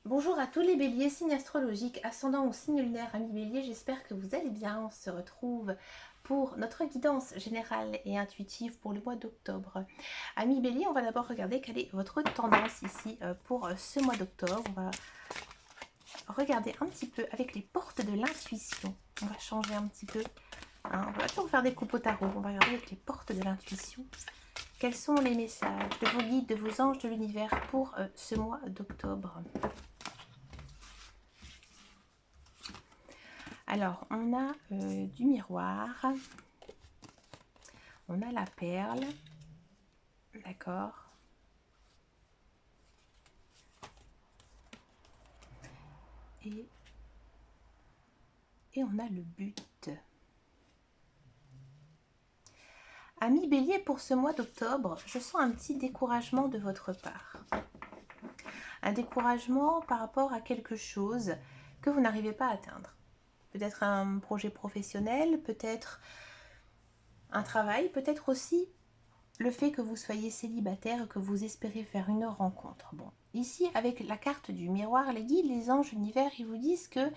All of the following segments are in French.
Bonjour à tous les béliers, signes astrologiques, ascendant ou signe lunaire, amis béliers, j'espère que vous allez bien. On se retrouve pour notre guidance générale et intuitive pour le mois d'octobre. Amis béliers, on va d'abord regarder quelle est votre tendance ici pour ce mois d'octobre. On va regarder un petit peu avec les portes de l'intuition. On va changer un petit peu. Hein, on va toujours faire des coupes au tarot. On va regarder avec les portes de l'intuition. Quels sont les messages de vos guides, de vos anges de l'univers pour ce mois d'octobre? Alors, on a du miroir, on a la perle, d'accord, et on a le but. Amis bélier, pour ce mois d'octobre, je sens un petit découragement de votre part. Un découragement par rapport à quelque chose que vous n'arrivez pas à atteindre. Peut-être un projet professionnel, peut-être un travail, peut-être aussi le fait que vous soyez célibataire et que vous espérez faire une rencontre. Bon, ici, avec la carte du miroir, les guides, les anges, l'univers, ils vous disent que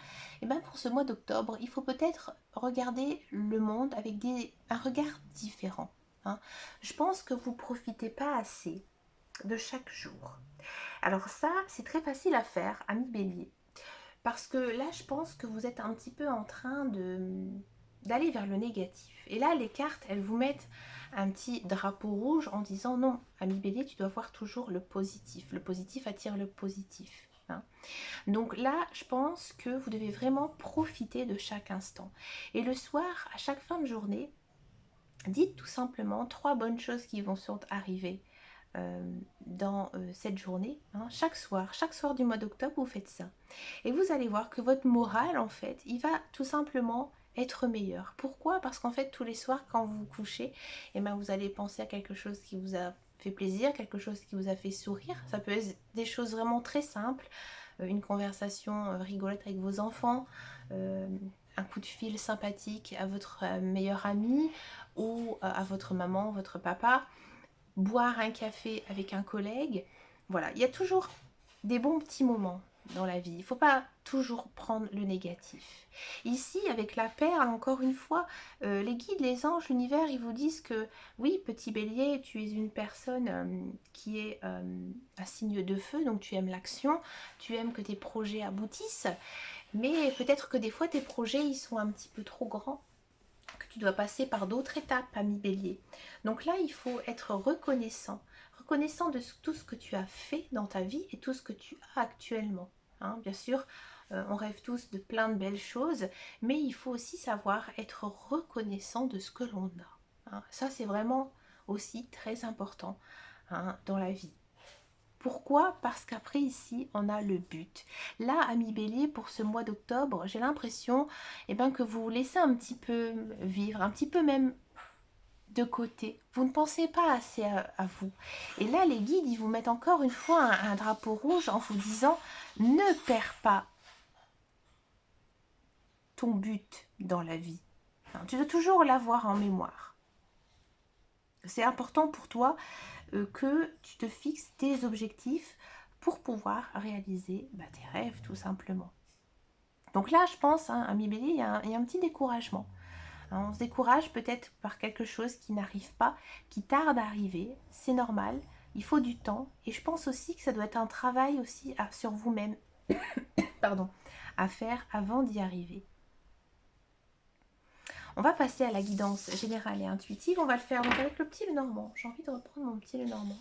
pour ce mois d'octobre, il faut peut-être regarder le monde avec un regard différent. Hein. Je pense que vous ne profitez pas assez de chaque jour. Alors ça, c'est très facile à faire, ami bélier. Parce que là, je pense que vous êtes un petit peu en train d'aller vers le négatif. Et là, les cartes, elles vous mettent un petit drapeau rouge en disant non, ami bélier, tu dois voir toujours le positif. Le positif attire le positif. Hein. Donc là, je pense que vous devez vraiment profiter de chaque instant. Et le soir, à chaque fin de journée, dites tout simplement 3 bonnes choses qui vont sont arriver dans cette journée. Hein. Chaque soir du mois d'octobre, vous faites ça. Et vous allez voir que votre moral, en fait, il va tout simplement être meilleur. Pourquoi? Parce qu'en fait, tous les soirs, quand vous vous couchez, vous allez penser à quelque chose qui vous a fait plaisir, quelque chose qui vous a fait sourire. Ça peut être des choses vraiment très simples. Une conversation rigolote avec vos enfants, un coup de fil sympathique à votre meilleur ami ou à votre maman, votre papa, boire un café avec un collègue. Voilà, il y a toujours des bons petits moments dans la vie. Il ne faut pas toujours prendre le négatif. Ici, avec la perle, encore une fois, les guides, les anges, l'univers, ils vous disent que oui, petit bélier, tu es une personne qui est un signe de feu, donc tu aimes l'action, tu aimes que tes projets aboutissent, mais peut-être que des fois, tes projets, ils sont un petit peu trop grands, que tu dois passer par d'autres étapes, ami bélier. Donc là, il faut être reconnaissant de tout ce que tu as fait dans ta vie et tout ce que tu as actuellement. Hein, bien sûr, on rêve tous de plein de belles choses, mais il faut aussi savoir être reconnaissant de ce que l'on a. Hein. Ça, c'est vraiment aussi très important dans la vie. Pourquoi? Parce qu'après ici, on a le but. Là, ami bélier, pour ce mois d'octobre, j'ai l'impression que vous vous laissez un petit peu vivre, un petit peu même de côté. Vous ne pensez pas assez à vous. Et là, les guides, ils vous mettent encore une fois un drapeau rouge en vous disant ne perds pas ton but dans la vie. Hein, tu dois toujours l'avoir en mémoire. C'est important pour toi que tu te fixes tes objectifs pour pouvoir réaliser tes rêves tout simplement. Donc là, je pense, ami bélier, il y a un petit découragement. Hein, on se décourage peut-être par quelque chose qui n'arrive pas, qui tarde à arriver. C'est normal, il faut du temps. Et je pense aussi que ça doit être un travail aussi sur vous-même pardon, à faire avant d'y arriver. On va passer à la guidance générale et intuitive. On va le faire donc avec le petit Lenormand. J'ai envie de reprendre mon petit Lenormand.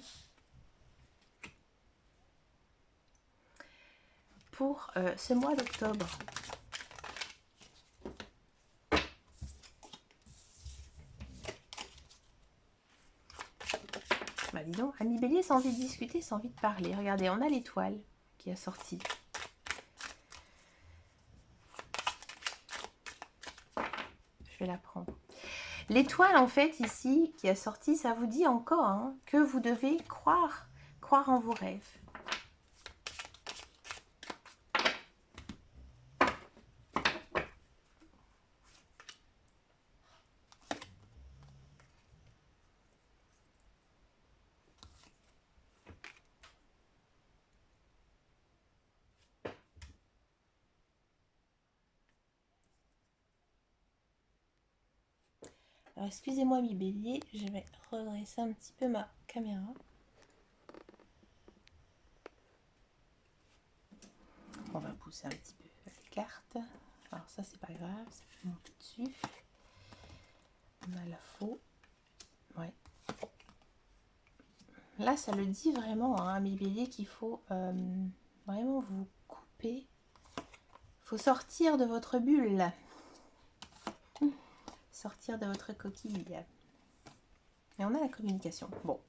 Pour ce mois d'octobre. Bah dis donc, ami bélier, c'est envie de discuter, c'est envie de parler. Regardez, on a l'étoile qui a sorti. Je vais la prendre. L'étoile, en fait, ici, qui a sorti, ça vous dit encore que vous devez croire en vos rêves. Alors, excusez-moi, mi bélier, je vais redresser un petit peu ma caméra. On va pousser un petit peu les cartes. Alors ça, c'est pas grave, ça peut monter dessus. On a la faux. Ouais. Là, ça le dit vraiment, hein, mi bélier, qu'il faut vraiment vous couper. Il faut sortir de votre bulle. Sortir de votre coquille. Et on a la communication. Bon,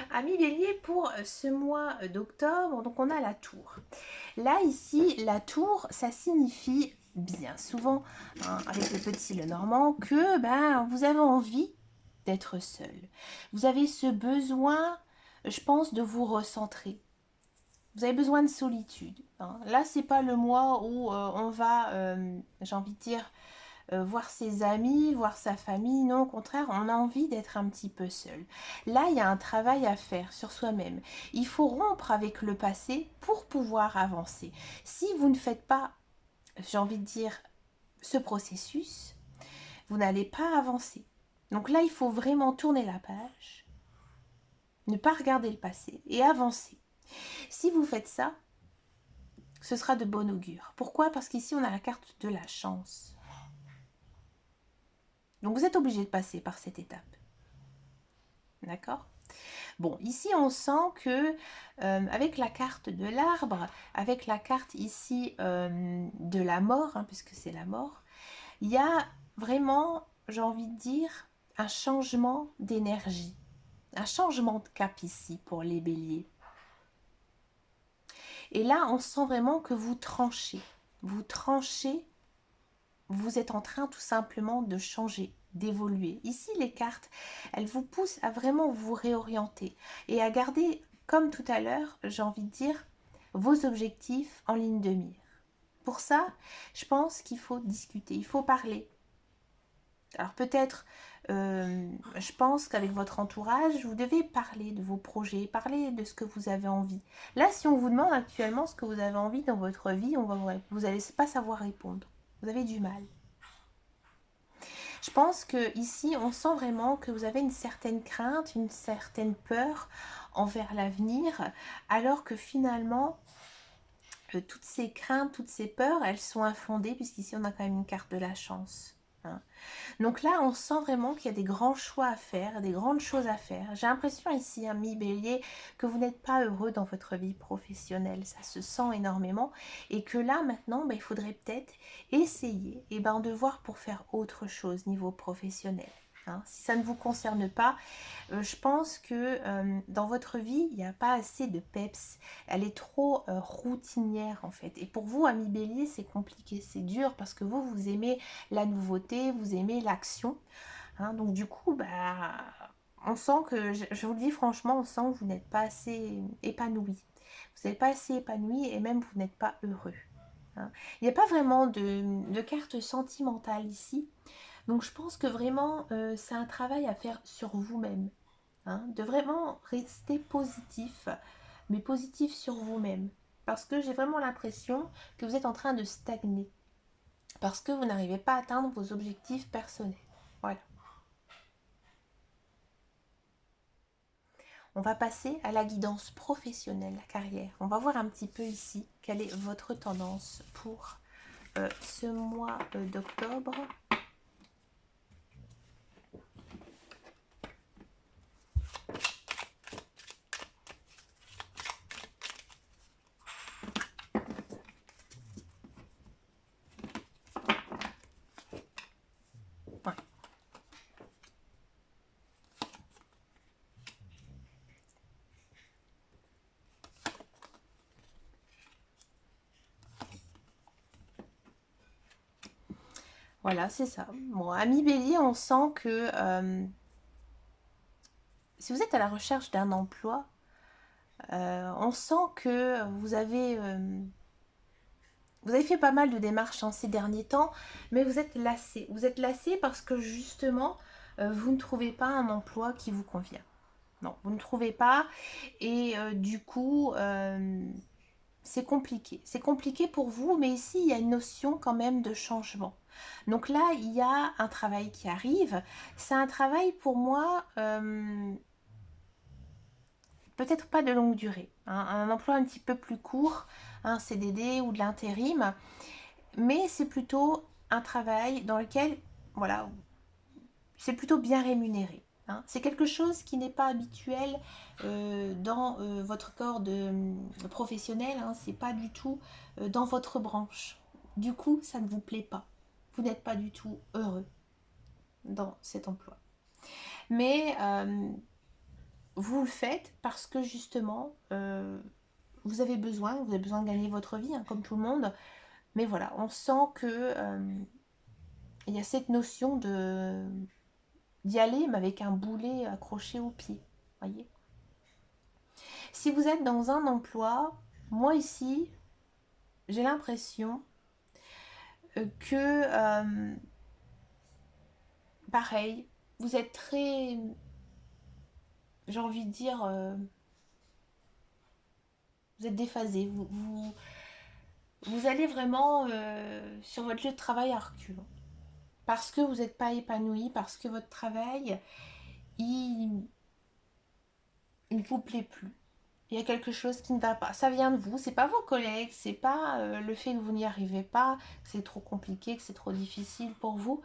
amis bélier, pour ce mois d'octobre, donc on a la tour. Là, ici, la tour, ça signifie bien souvent, hein, avec le petit Lenormand, que ben, vous avez envie d'être seul. Vous avez ce besoin, je pense, de vous recentrer. Vous avez besoin de solitude. Hein. Là, c'est pas le mois où on va, j'ai envie de dire, voir ses amis, voir sa famille. Non, au contraire, on a envie d'être un petit peu seul. Là, il y a un travail à faire sur soi-même. Il faut rompre avec le passé pour pouvoir avancer. Si vous ne faites pas, j'ai envie de dire, ce processus, vous n'allez pas avancer. Donc là, il faut vraiment tourner la page, ne pas regarder le passé et avancer. Si vous faites ça, ce sera de bon augure. Pourquoi? Parce qu'ici, on a la carte de la chance. Donc, vous êtes obligé de passer par cette étape. D'accord? Bon, ici, on sent que avec la carte de l'arbre, avec la carte ici de la mort, hein, puisque c'est la mort, il y a vraiment, j'ai envie de dire, un changement d'énergie, un changement de cap ici pour les béliers. Et là, on sent vraiment que vous tranchez. Vous tranchez, vous êtes en train tout simplement de changer, d'évoluer. Ici, les cartes, elles vous poussent à vraiment vous réorienter et à garder, comme tout à l'heure, j'ai envie de dire, vos objectifs en ligne de mire. Pour ça, je pense qu'il faut discuter, il faut parler. Alors peut-être, je pense qu'avec votre entourage, vous devez parler de vos projets, parler de ce que vous avez envie. Là, si on vous demande actuellement ce que vous avez envie dans votre vie, vous n'allez pas savoir répondre. Vous avez du mal. Je pense que ici, on sent vraiment que vous avez une certaine crainte, une certaine peur envers l'avenir, alors que finalement, toutes ces craintes, toutes ces peurs, elles sont infondées, puisqu'ici, on a quand même une carte de la chance. Hein. Donc là, on sent vraiment qu'il y a des grands choix à faire, des grandes choses à faire. J'ai l'impression ici, ami bélier, que vous n'êtes pas heureux dans votre vie professionnelle. Ça se sent énormément. Et que là, maintenant, il faudrait peut-être essayer de voir pour faire autre chose niveau professionnel. Hein. Si ça ne vous concerne pas, je pense que dans votre vie, il n'y a pas assez de peps. Elle est trop routinière en fait. Et pour vous, ami bélier, c'est compliqué, c'est dur parce que vous aimez la nouveauté, vous aimez l'action. Hein. Donc du coup, on sent que, je vous le dis franchement, on sent que vous n'êtes pas assez épanoui. Vous n'êtes pas assez épanoui et même vous n'êtes pas heureux. Hein. Il n'y a pas vraiment de carte sentimentale ici. Donc je pense que vraiment, c'est un travail à faire sur vous-même. Hein, de vraiment rester positif, mais positif sur vous-même. Parce que j'ai vraiment l'impression que vous êtes en train de stagner. Parce que vous n'arrivez pas à atteindre vos objectifs personnels. Voilà. On va passer à la guidance professionnelle, la carrière. On va voir un petit peu ici quelle est votre tendance pour ce mois d'octobre. Voilà, c'est ça. Bon, ami bélier, on sent que si vous êtes à la recherche d'un emploi, on sent que vous avez fait pas mal de démarches en ces derniers temps, mais vous êtes lassé. Vous êtes lassé parce que justement, vous ne trouvez pas un emploi qui vous convient. Non, vous ne trouvez pas. Et du coup, c'est compliqué. C'est compliqué pour vous, mais ici, il y a une notion quand même de changement. Donc là, il y a un travail qui arrive. C'est un travail pour moi, peut-être pas de longue durée. Hein, un emploi un petit peu plus court, un CDD ou de l'intérim. Mais c'est plutôt un travail dans lequel, voilà, c'est plutôt bien rémunéré. Hein. C'est quelque chose qui n'est pas habituel dans votre corps de professionnel. Hein. C'est pas du tout dans votre branche. Du coup, ça ne vous plaît pas. Vous n'êtes pas du tout heureux dans cet emploi. Mais vous le faites parce que justement, vous avez besoin de gagner votre vie, hein, comme tout le monde. Mais voilà, on sent que il y a cette notion de d'y aller, mais avec un boulet accroché au pied. Voyez. Si vous êtes dans un emploi, moi ici, j'ai l'impression que, pareil, vous êtes très, j'ai envie de dire, vous êtes déphasé. Vous allez vraiment sur votre lieu de travail à reculons. Parce que vous n'êtes pas épanoui, parce que votre travail, il ne vous plaît plus. Il y a quelque chose qui ne va pas. Ça vient de vous, c'est pas vos collègues, c'est pas le fait que vous n'y arrivez pas, que c'est trop compliqué, que c'est trop difficile pour vous.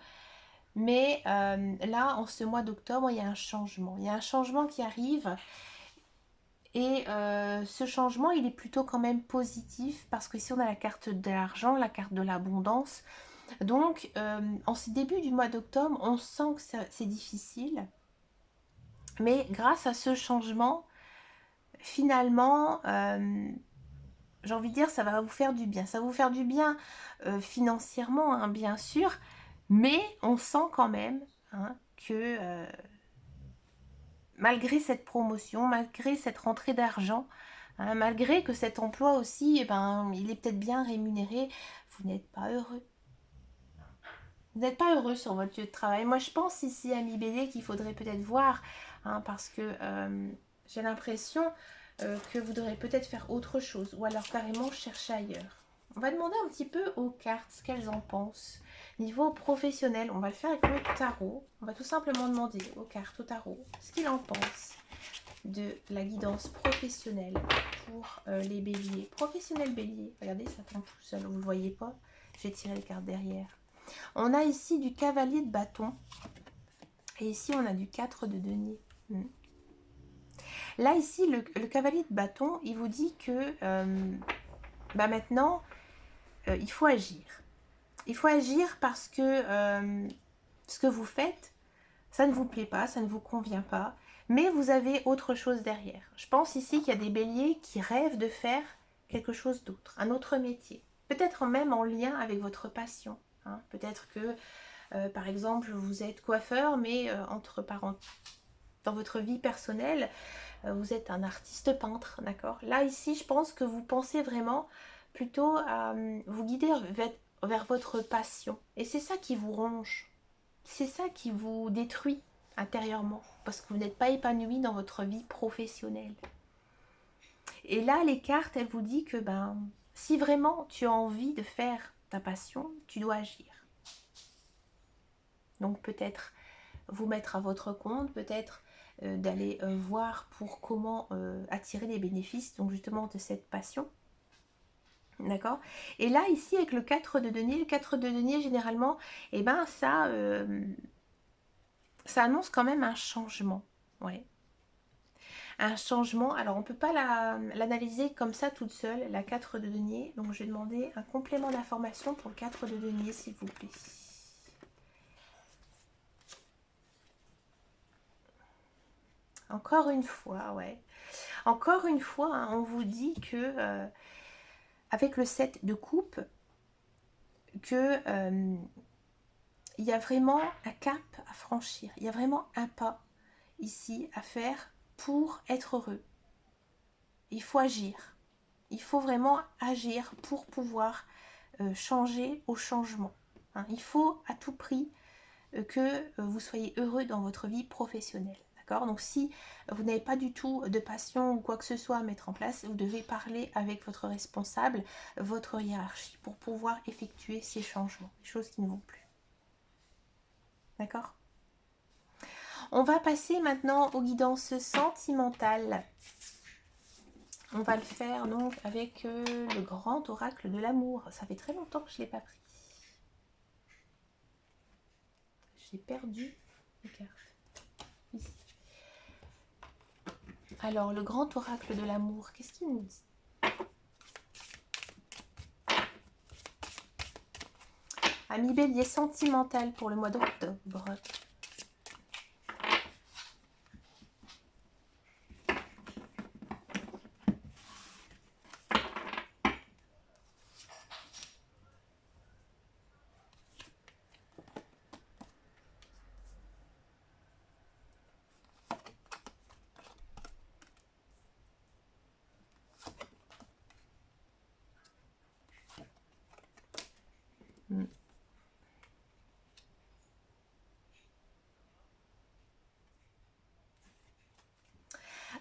Mais là, en ce mois d'octobre, il y a un changement. Il y a un changement qui arrive. Et ce changement, il est plutôt quand même positif parce que ici on a la carte de l'argent, la carte de l'abondance. Donc, en ce début du mois d'octobre, on sent que c'est difficile. Mais grâce à ce changement, finalement, j'ai envie de dire, ça va vous faire du bien. Ça va vous faire du bien financièrement, hein, bien sûr. Mais on sent quand même hein, que malgré cette promotion, malgré cette rentrée d'argent, hein, malgré que cet emploi aussi, eh ben, il est peut-être bien rémunéré, vous n'êtes pas heureux. Vous n'êtes pas heureux sur votre lieu de travail. Moi, je pense ici à mi-bélier qu'il faudrait peut-être voir, hein, parce que j'ai l'impression que vous devrez peut-être faire autre chose, ou alors carrément chercher ailleurs. On va demander un petit peu aux cartes ce qu'elles en pensent. Niveau professionnel, on va le faire avec le tarot. On va tout simplement demander aux cartes, au tarot, ce qu'il en pense de la guidance professionnelle pour les béliers. Professionnel bélier, regardez, ça tombe tout seul, vous ne le voyez pas. Je vais tirer les cartes derrière. On a ici du cavalier de bâton. Et ici, on a du 4 de denier. Là, ici, le cavalier de bâton, il vous dit que maintenant, il faut agir. Il faut agir parce que ce que vous faites, ça ne vous plaît pas, ça ne vous convient pas. Mais vous avez autre chose derrière. Je pense ici qu'il y a des béliers qui rêvent de faire quelque chose d'autre, un autre métier. Peut-être même en lien avec votre passion. Hein. Peut-être que, par exemple, vous êtes coiffeur, mais dans votre vie personnelle, vous êtes un artiste peintre, d'accord? Là, ici, je pense que vous pensez vraiment plutôt à vous guider vers votre passion. Et c'est ça qui vous ronge. C'est ça qui vous détruit intérieurement. Parce que vous n'êtes pas épanoui dans votre vie professionnelle. Et là, les cartes, elles vous disent que si vraiment tu as envie de faire ta passion, tu dois agir. Donc peut-être vous mettre à votre compte, peut-être d'aller voir pour comment attirer les bénéfices donc justement de cette passion. D'accord. Et là, ici, avec le 4 de denier, le 4 de denier, généralement, eh ben, ça annonce quand même un changement. Ouais. Un changement. Alors, on ne peut pas l'analyser comme ça toute seule, la 4 de denier. Donc, je vais demander un complément d'information pour le 4 de denier, s'il vous plaît. Encore une fois, ouais. Encore une fois, hein, on vous dit que avec le 7 de coupe, que il y a vraiment un cap à franchir. Il y a vraiment un pas ici à faire pour être heureux. Il faut agir. Il faut vraiment agir pour pouvoir changer au changement. Hein. Il faut à tout prix que vous soyez heureux dans votre vie professionnelle. D'accord? Donc si vous n'avez pas du tout de passion ou quoi que ce soit à mettre en place, vous devez parler avec votre responsable, votre hiérarchie, pour pouvoir effectuer ces changements, des choses qui ne vont plus. D'accord? On va passer maintenant aux guidances sentimentales. On va le faire donc avec le grand oracle de l'amour. Ça fait très longtemps que je ne l'ai pas pris. J'ai perdu les cartes. Ici. Alors, le grand oracle de l'amour, qu'est-ce qu'il nous dit? Ami Bélier sentimental pour le mois d'octobre.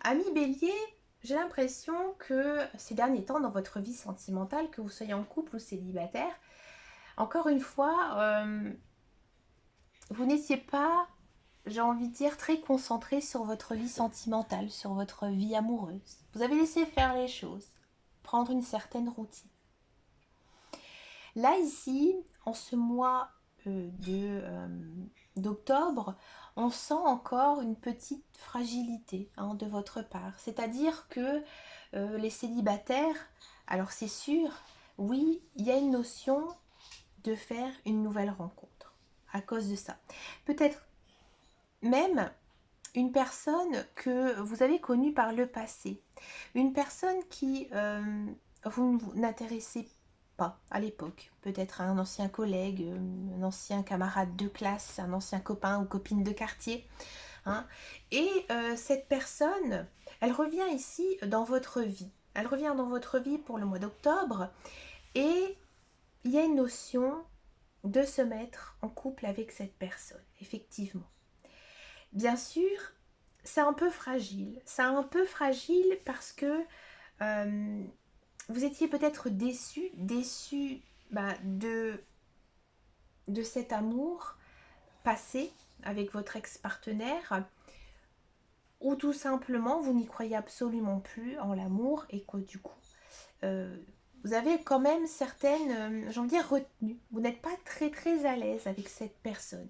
Ami Bélier, j'ai l'impression que ces derniers temps, dans votre vie sentimentale, que vous soyez en couple ou célibataire, encore une fois, vous n'étiez pas, j'ai envie de dire, très concentré sur votre vie sentimentale, sur votre vie amoureuse. Vous avez laissé faire les choses, prendre une certaine routine. Là, ici, en ce mois d'octobre, on sent encore une petite fragilité de votre part. C'est-à-dire que les célibataires, alors c'est sûr, oui, il y a une notion de faire une nouvelle rencontre à cause de ça. Peut-être même une personne que vous avez connue par le passé. Une personne qui vous n'intéressez pas à l'époque. Peut-être un ancien collègue, un ancien camarade de classe, un ancien copain ou copine de quartier. Hein. Et cette personne, elle revient ici dans votre vie. Elle revient dans votre vie pour le mois d'octobre. Et il y a une notion de se mettre en couple avec cette personne, effectivement. Bien sûr, c'est un peu fragile. C'est un peu fragile parce que vous étiez peut-être déçu de cet amour passé avec votre ex-partenaire, ou tout simplement vous n'y croyez absolument plus en l'amour et que du coup vous avez quand même certaines, j'ai envie de dire, retenues. Vous n'êtes pas très à l'aise avec cette personne.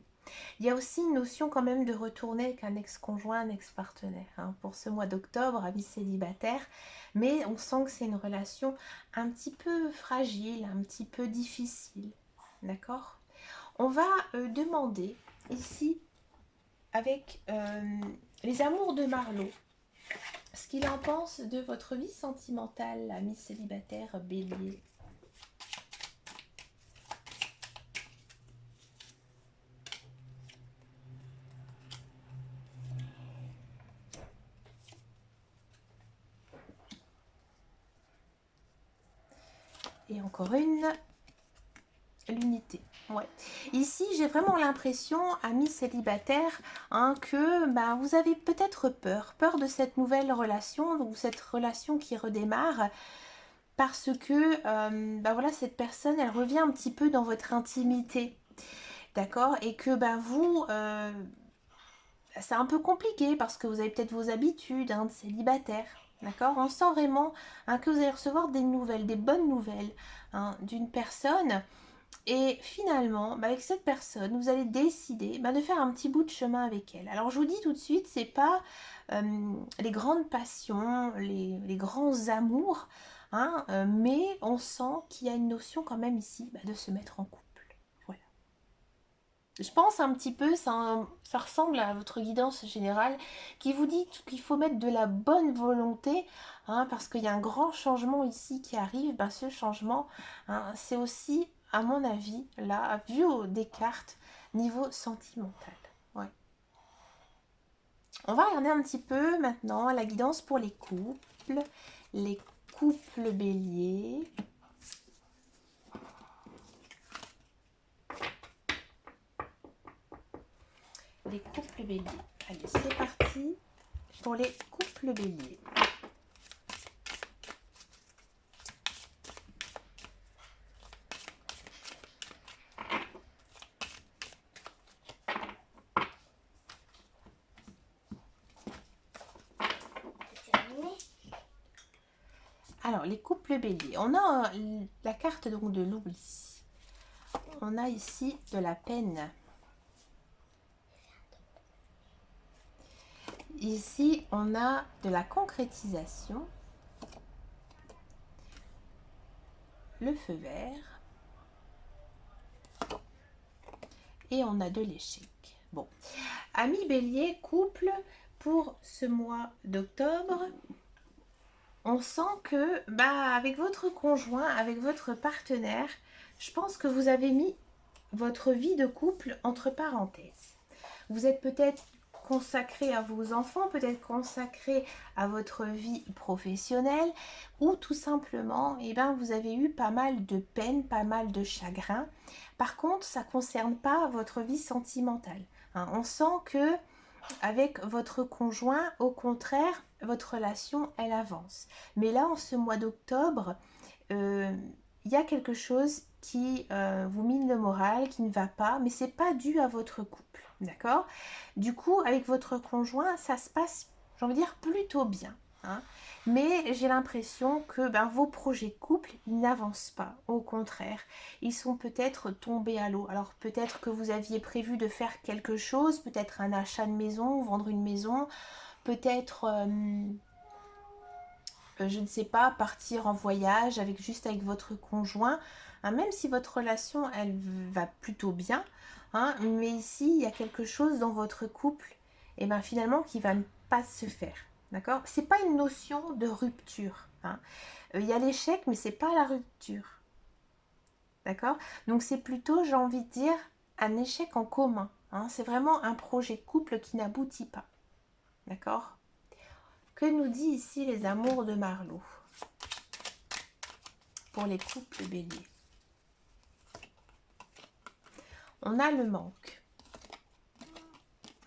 Il y a aussi une notion quand même de retourner avec un ex-conjoint, un ex-partenaire, pour ce mois d'octobre, avis célibataire. Mais on sent que c'est une relation un petit peu fragile, un petit peu difficile. D'accord? On va demander ici, avec les amours de Marlot, ce qu'il en pense de votre vie sentimentale, ami célibataire Bélier. Et encore une, l'unité. Ouais. Ici, j'ai vraiment l'impression, amis célibataires, que vous avez peut-être peur de cette nouvelle relation, ou cette relation qui redémarre, parce que voilà, cette personne, elle revient un petit peu dans votre intimité, d'accord? Et que vous, c'est un peu compliqué, parce que vous avez peut-être vos habitudes de célibataire. D'accord? On sent vraiment que vous allez recevoir des nouvelles, des bonnes nouvelles d'une personne. Et finalement, avec cette personne, vous allez décider de faire un petit bout de chemin avec elle. Alors je vous dis tout de suite, c'est pas les grandes passions, les grands amours, mais on sent qu'il y a une notion quand même ici de se mettre en couple. Voilà. Je pense un petit peu, ça ressemble à votre guidance générale qui vous dit qu'il faut mettre de la bonne volonté, parce qu'il y a un grand changement ici qui arrive. Ce changement, c'est aussi, à mon avis, là, vu des cartes, niveau sentimental. Ouais. On va regarder un petit peu maintenant la guidance pour les couples béliers. Les couples béliers. Allez, c'est parti. ici pour les couples béliers. Alors, les couples béliers. On a la carte donc de l'oubli. On a ici de la peine. Ici, on a de la concrétisation. Le feu vert. Et on a de l'échec. Bon. Amis bélier, couple, pour ce mois d'octobre, on sent que, avec votre conjoint, avec votre partenaire, je pense que vous avez mis votre vie de couple entre parenthèses. Vous êtes peut-être consacré à vos enfants, peut-être consacré à votre vie professionnelle, ou tout simplement, vous avez eu pas mal de peine, pas mal de chagrin. Par contre, ça ne concerne pas votre vie sentimentale. On sent que avec votre conjoint, au contraire, votre relation, elle avance. Mais là, en ce mois d'octobre, il y a quelque chose qui vous mine le moral, qui ne va pas, mais c'est pas dû à votre couple, d'accord? Du coup, avec votre conjoint, ça se passe, j'ai envie de dire, plutôt bien. Mais j'ai l'impression que vos projets de couple, ils n'avancent pas. Au contraire, ils sont peut-être tombés à l'eau. Alors peut-être que vous aviez prévu de faire quelque chose, peut-être un achat de maison, vendre une maison, peut-être, je ne sais pas, partir en voyage juste avec votre conjoint. Même si votre relation, elle va plutôt bien, mais ici, il y a quelque chose dans votre couple, finalement, qui va ne pas se faire. D'accord? C'est pas une notion de rupture. Il y a l'échec, mais c'est pas la rupture. D'accord? Donc c'est plutôt, j'ai envie de dire, un échec en commun. C'est vraiment un projet de couple qui n'aboutit pas. D'accord? Que nous dit ici les amours de Marlot pour les couples béliers? On a le manque.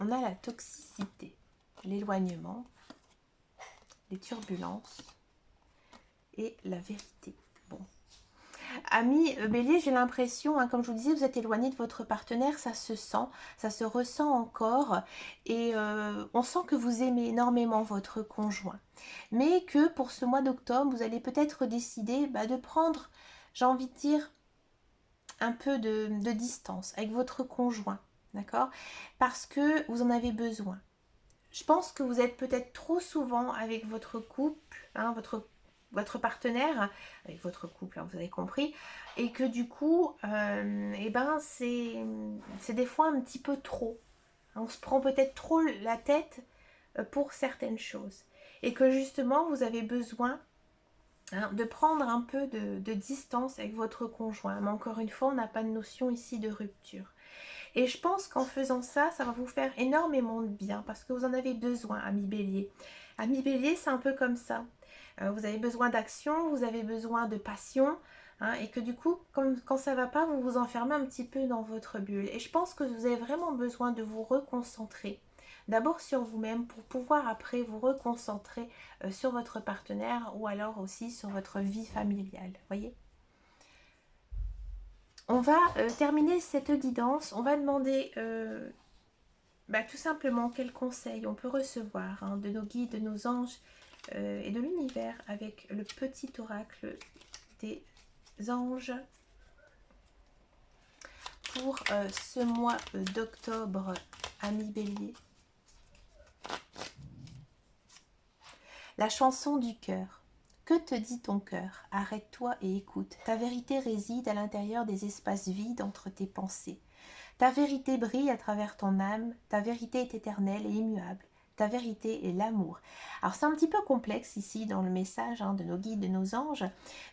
On a la toxicité, l'éloignement, les turbulences et la vérité. Bon. Amis bélier, j'ai l'impression, comme je vous disais, vous êtes éloigné de votre partenaire, ça se sent, ça se ressent encore. Et on sent que vous aimez énormément votre conjoint. Mais que pour ce mois d'octobre, vous allez peut-être décider de prendre, j'ai envie de dire, un peu de distance avec votre conjoint. D'accord? Parce que vous en avez besoin. Je pense que vous êtes peut-être trop souvent avec votre couple, votre partenaire, avec votre couple, vous avez compris, et que du coup, c'est des fois un petit peu trop. On se prend peut-être trop la tête pour certaines choses. Et que justement, vous avez besoin de prendre un peu de distance avec votre conjoint. Mais encore une fois, on n'a pas de notion ici de rupture. Et je pense qu'en faisant ça, ça va vous faire énormément de bien parce que vous en avez besoin, amis bélier. Amis bélier, c'est un peu comme ça. Vous avez besoin d'action, vous avez besoin de passion. Et que du coup, quand ça ne va pas, vous vous enfermez un petit peu dans votre bulle. Et je pense que vous avez vraiment besoin de vous reconcentrer. D'abord sur vous-même pour pouvoir après vous reconcentrer sur votre partenaire ou alors aussi sur votre vie familiale. Voyez ? On va terminer cette guidance. On va demander tout simplement quels conseils on peut recevoir de nos guides, de nos anges et de l'univers avec le petit oracle des anges pour ce mois d'octobre, amis bélier. La chanson du cœur. Que te dit ton cœur? Arrête-toi et écoute. Ta vérité réside à l'intérieur des espaces vides entre tes pensées. Ta vérité brille à travers ton âme. Ta vérité est éternelle et immuable. Ta vérité est l'amour. Alors c'est un petit peu complexe ici dans le message de nos guides, de nos anges.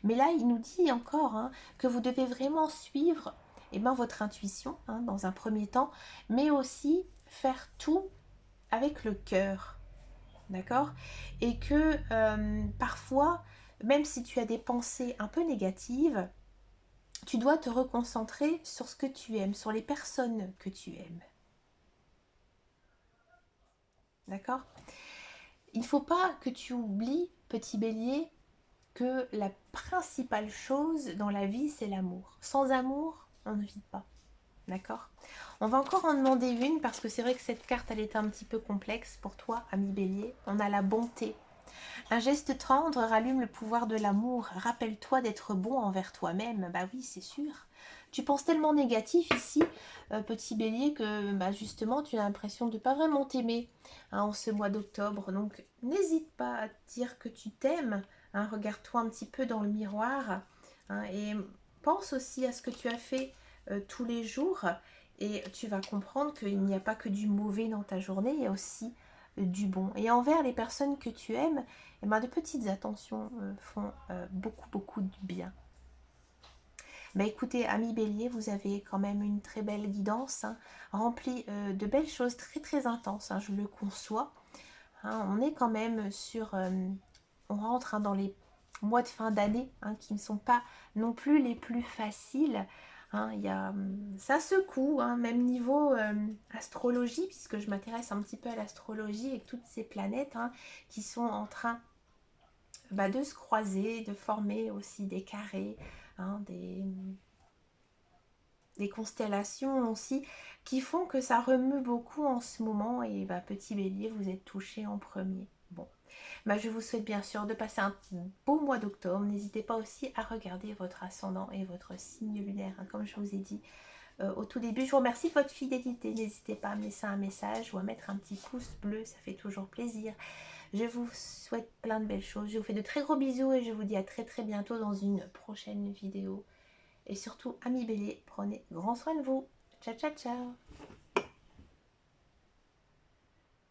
Mais là, il nous dit encore que vous devez vraiment suivre votre intuition dans un premier temps. Mais aussi faire tout avec le cœur. D'accord? Et que parfois, même si tu as des pensées un peu négatives, tu dois te reconcentrer sur ce que tu aimes, sur les personnes que tu aimes. D'accord? Il ne faut pas que tu oublies, petit bélier, que la principale chose dans la vie, c'est l'amour. Sans amour, on ne vit pas. D'accord? On va encore en demander une parce que c'est vrai que cette carte, elle était un petit peu complexe pour toi, ami bélier. On a la bonté. Un geste tendre rallume le pouvoir de l'amour. Rappelle-toi d'être bon envers toi-même. Bah oui, c'est sûr. Tu penses tellement négatif ici, petit bélier, que bah, justement, tu as l'impression de ne pas vraiment t'aimer en ce mois d'octobre. Donc, n'hésite pas à dire que tu t'aimes. Regarde-toi un petit peu dans le miroir. Et pense aussi à ce que tu as fait tous les jours. Et tu vas comprendre qu'il n'y a pas que du mauvais dans ta journée, il y a aussi du bon. Et envers les personnes que tu aimes, eh ben, de petites attentions font beaucoup de bien. Bah écoutez, ami bélier, vous avez quand même une très belle guidance, remplie de belles choses très intenses, je le conçois. On est quand même sur... on rentre dans les mois de fin d'année qui ne sont pas non plus les plus faciles. Il y a, ça secoue, même niveau astrologie, puisque je m'intéresse un petit peu à l'astrologie et toutes ces planètes qui sont en train de se croiser, de former aussi des carrés, des constellations aussi, qui font que ça remue beaucoup en ce moment. Et petit bélier, vous êtes touché en premier. Bon, je vous souhaite bien sûr de passer un beau mois d'octobre. N'hésitez pas aussi à regarder votre ascendant et votre signe lunaire, comme je vous ai dit au tout début. Je vous remercie de votre fidélité. N'hésitez pas à me laisser un message ou à mettre un petit pouce bleu, ça fait toujours plaisir. Je vous souhaite plein de belles choses. Je vous fais de très gros bisous et je vous dis à très bientôt dans une prochaine vidéo. Et surtout, amis bélier, prenez grand soin de vous. Ciao.